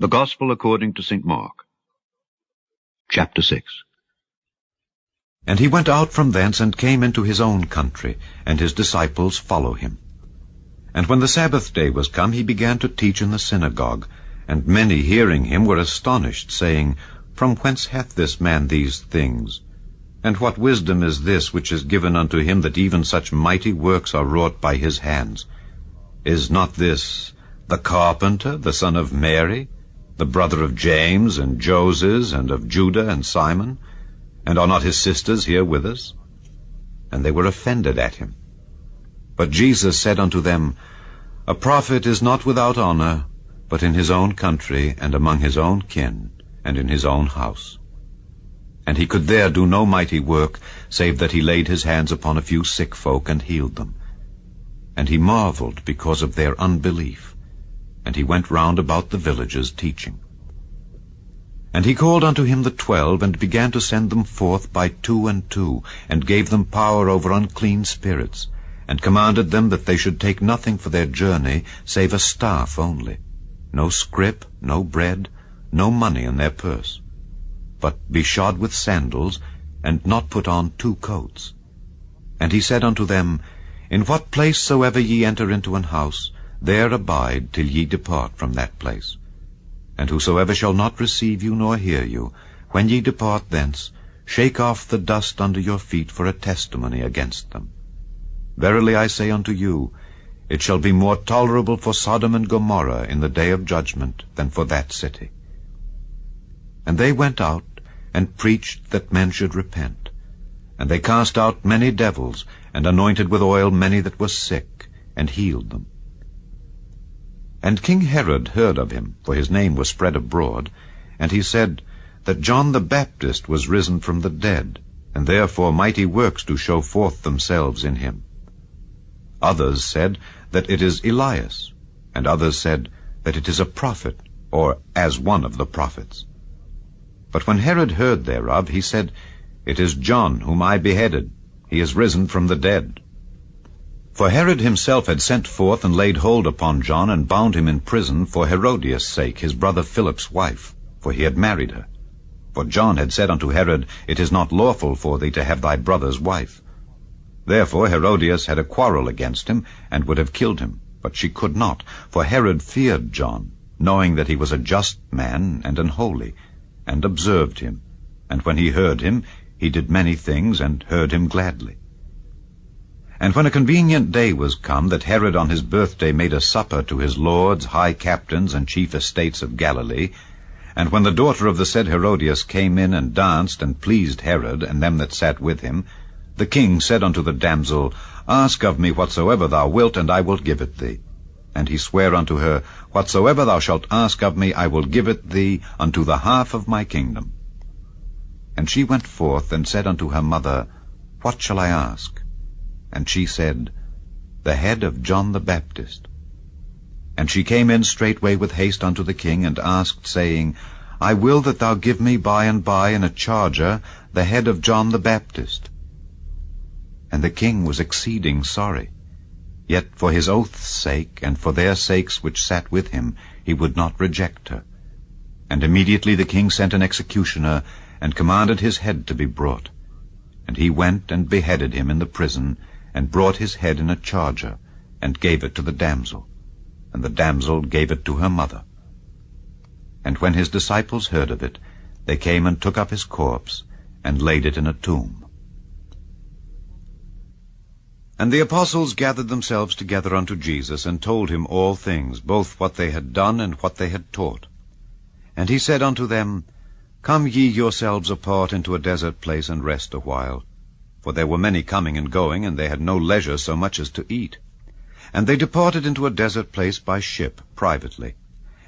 The Gospel according to St. Mark. Chapter 6. And he went out from thence and came into his own country, and his disciples follow him. And when the Sabbath day was come, he began to teach in the synagogue. And many hearing him were astonished, saying, From whence hath this man these things? And what wisdom is this which is given unto him, that even such mighty works are wrought by his hands? Is not this the carpenter, the son of Mary, the brother of James and Joses, and of Judah and Simon? And are not his sisters here with us? And they were offended at him. But Jesus said unto them, A prophet is not without honor, but in his own country, and among his own kin, and in his own house. And he could there do no mighty work, save that he laid his hands upon a few sick folk, and healed them. And he marveled because of their unbelief. And he went round about the villages teaching. And he called unto him the 12, and began to send them forth by 2 and 2, and gave them power over unclean spirits, and commanded them that they should take nothing for their journey, save a staff only, no scrip, no bread, no money in their purse, but be shod with sandals, and not put on 2 coats. And he said unto them, In what place soever ye enter into an house, there abide till ye depart from that place. And whosoever shall not receive you nor hear you, when ye depart thence, shake off the dust under your feet for a testimony against them. Verily I say unto you, it shall be more tolerable for Sodom and Gomorrah in the day of judgment than for that city. And they went out and preached that men should repent. And they cast out many devils, and anointed with oil many that were sick, and healed them. And King Herod heard of him, for his name was spread abroad, and he said that John the Baptist was risen from the dead, and therefore mighty works do show forth themselves in him. Others said that it is Elias, and others said that it is a prophet, or as one of the prophets. But when Herod heard thereof, he said, It is John whom I beheaded. He is risen from the dead. For Herod himself had sent forth and laid hold upon John, and bound him in prison for Herodias' sake, his brother Philip's wife, for he had married her. For John had said unto Herod, It is not lawful for thee to have thy brother's wife. Therefore Herodias had a quarrel against him, and would have killed him. But she could not, for Herod feared John, knowing that he was a just man and an holy, and observed him. And when he heard him, he did many things, and heard him gladly. And when a convenient day was come, that Herod on his birthday made a supper to his lords, high captains, and chief estates of Galilee, and when the daughter of the said Herodias came in and danced, and pleased Herod, and them that sat with him, the king said unto the damsel, Ask of me whatsoever thou wilt, and I will give it thee. And he sware unto her, Whatsoever thou shalt ask of me, I will give it thee unto the half of my kingdom. And she went forth, and said unto her mother, What shall I ask? And she said, The head of John the Baptist. And she came in straightway with haste unto the king, and asked, saying, I will that thou give me by and by in a charger the head of John the Baptist. And the king was exceeding sorry. Yet for his oath's sake, and for their sakes which sat with him, he would not reject her. And immediately the king sent an executioner, and commanded his head to be brought. And he went and beheaded him in the prison, and brought his head in a charger, and gave it to the damsel. And the damsel gave it to her mother. And when his disciples heard of it, they came and took up his corpse, and laid it in a tomb. And the apostles gathered themselves together unto Jesus, and told him all things, both what they had done and what they had taught. And he said unto them, Come ye yourselves apart into a desert place, and rest a while. For there were many coming and going, and they had no leisure so much as to eat. And they departed into a desert place by ship, privately.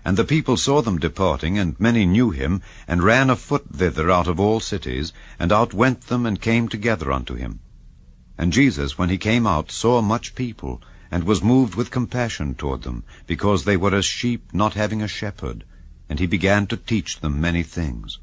And the people saw them departing, and many knew him, and ran afoot thither out of all cities, and outwent them, and came together unto him. And Jesus, when he came out, saw much people, and was moved with compassion toward them, because they were as sheep not having a shepherd, and he began to teach them many things.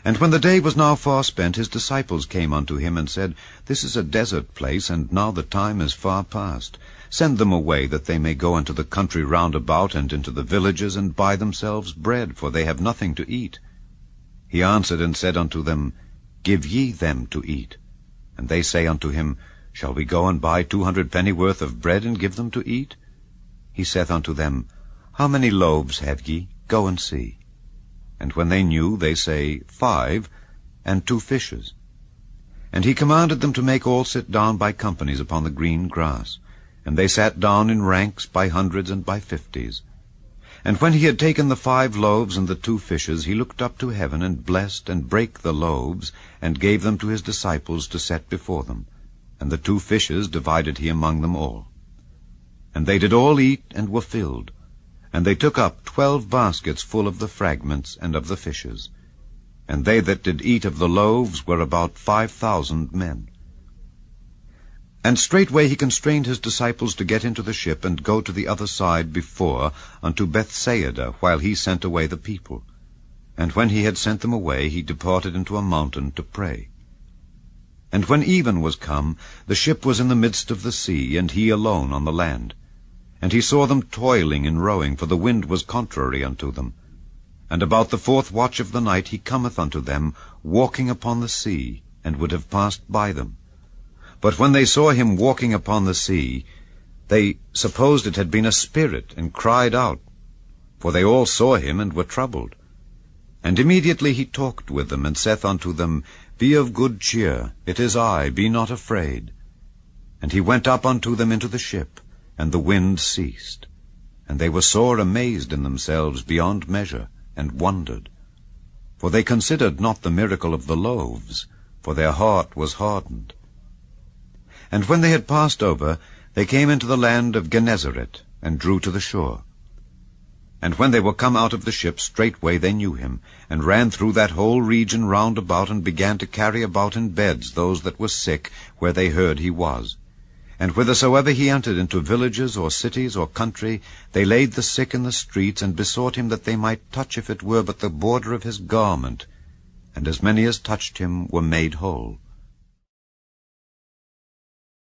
And when the day was now far spent, his disciples came unto him, and said, This is a desert place, and now the time is far past. Send them away, that they may go into the country round about, and into the villages, and buy themselves bread, for they have nothing to eat. He answered and said unto them, Give ye them to eat. And they say unto him, Shall we go and buy 200 pennyworth of bread, and give them to eat? He saith unto them, How many loaves have ye? Go and see. And when they knew, they say, 5, and 2 fishes. And he commanded them to make all sit down by companies upon the green grass. And they sat down in ranks by hundreds and by 50s. And when he had taken the 5 loaves and the 2 fishes, he looked up to heaven, and blessed, and brake the loaves, and gave them to his disciples to set before them. And the 2 fishes divided he among them all. And they did all eat, and were filled. And they took up 12 baskets full of the fragments and of the fishes. And they that did eat of the loaves were about 5,000 men. And straightway he constrained his disciples to get into the ship, and go to the other side before, unto Bethsaida, while he sent away the people. And when he had sent them away, he departed into a mountain to pray. And when even was come, the ship was in the midst of the sea, and he alone on the land. And he saw them toiling in rowing, for the wind was contrary unto them. And about the 4th watch of the night he cometh unto them, walking upon the sea, and would have passed by them. But when they saw him walking upon the sea, they supposed it had been a spirit, and cried out. For they all saw him, and were troubled. And immediately he talked with them, and saith unto them, Be of good cheer, it is I, be not afraid. And he went up unto them into the ship, and the wind ceased. And they were sore amazed in themselves beyond measure, and wondered. For they considered not the miracle of the loaves, for their heart was hardened. And when they had passed over, they came into the land of Gennesaret, and drew to the shore. And when they were come out of the ship, straightway they knew him, and ran through that whole region round about, and began to carry about in beds those that were sick, where they heard he was. And whithersoever he entered into villages, or cities, or country, they laid the sick in the streets, and besought him that they might touch, if it were but the border of his garment. And as many as touched him were made whole.